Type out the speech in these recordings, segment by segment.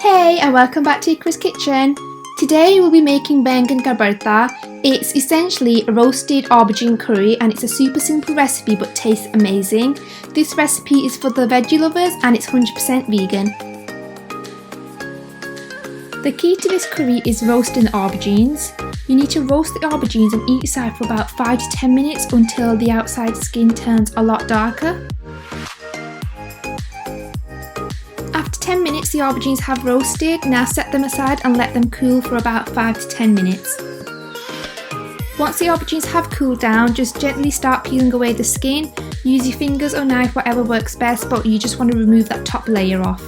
Hey, and welcome back to Iqrah's kitchen. Today we'll be making Baingan ka Bharta. It's essentially a roasted aubergine curry and it's a super simple recipe but tastes amazing. This recipe is for the veggie lovers and it's 100% vegan. The key to this curry is roasting the aubergines. You need to roast the aubergines on each side for about 5 to 10 minutes until the outside skin turns a lot darker. After 10 minutes the aubergines have roasted. Now set them aside and let them cool for about 5 to 10 minutes. Once the aubergines have cooled down, just gently start peeling away the skin. Use your fingers or knife, whatever works best, but you just want to remove that top layer off.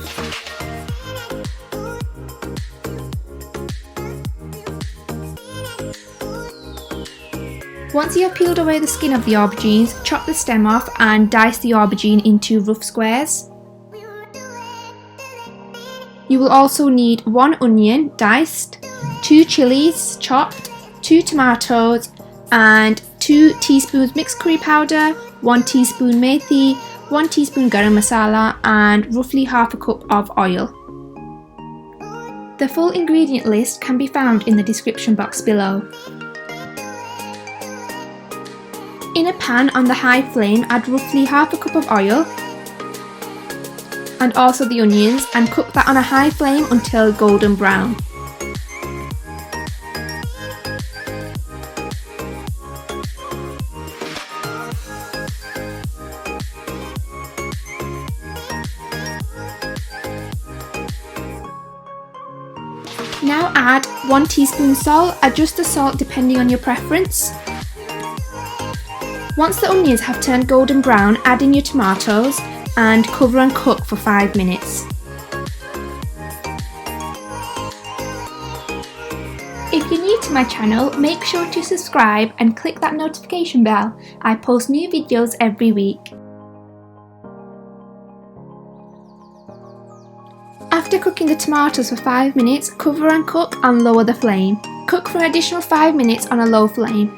Once you have peeled away the skin of the aubergines, chop the stem off and dice the aubergine into rough squares. You will also need 1 onion diced, 2 chillies chopped, 2 tomatoes and 2 teaspoons mixed curry powder, 1 teaspoon methi, 1 teaspoon garam masala and roughly half a cup of oil. The full ingredient list can be found in the description box below. In a pan on the high flame, add roughly half a cup of oil and also the onions and cook that on a high flame until golden brown. Now add 1 teaspoon salt, adjust the salt depending on your preference. Once the onions have turned golden brown, add in your tomatoes and cover and cook for 5 minutes. If you're new to my channel, make sure to subscribe and click that notification bell. I post new videos every week. After cooking the tomatoes for 5 minutes, cover and cook and lower the flame. Cook for an additional 5 minutes on a low flame.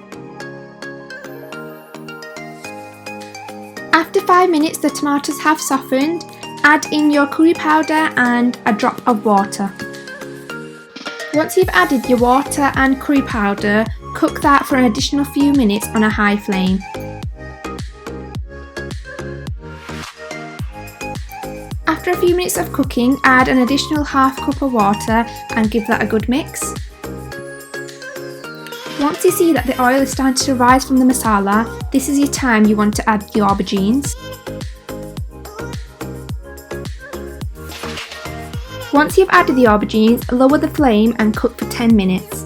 After 5 minutes the tomatoes have softened, add in your curry powder and a drop of water. Once you've added your water and curry powder, cook that for an additional few minutes on a high flame. After a few minutes of cooking, add an additional half cup of water and give that a good mix. Once you see that the oil is starting to rise from the masala, this is your time you want to add the aubergines. Once you've added the aubergines, lower the flame and cook for 10 minutes.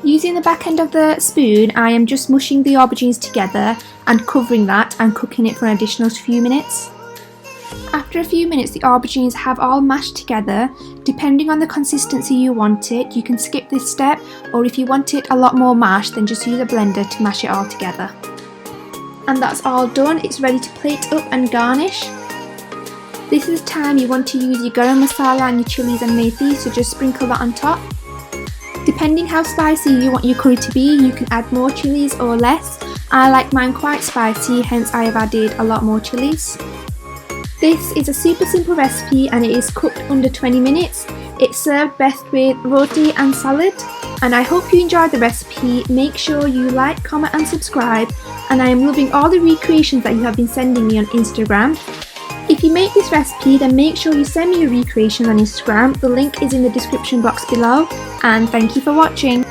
Using the back end of the spoon, I am just mushing the aubergines together and covering that and cooking it for an additional few minutes. After a few minutes the aubergines have all mashed together. Depending on the consistency you want it, you can skip this step, or if you want it a lot more mashed then just use a blender to mash it all together. And that's all done, it's ready to plate up and garnish. This is the time you want to use your garam masala and your chillies and methi, so just sprinkle that on top. Depending how spicy you want your curry to be, you can add more chillies or less. I like mine quite spicy, hence I have added a lot more chillies. This is a super simple recipe and it is cooked under 20 minutes. It's served best with roti and salad. And I hope you enjoyed the recipe. Make sure you like, comment and subscribe. And I am loving all the recreations that you have been sending me on Instagram. If you make this recipe, then make sure you send me your recreations on Instagram. The link is in the description box below. And thank you for watching.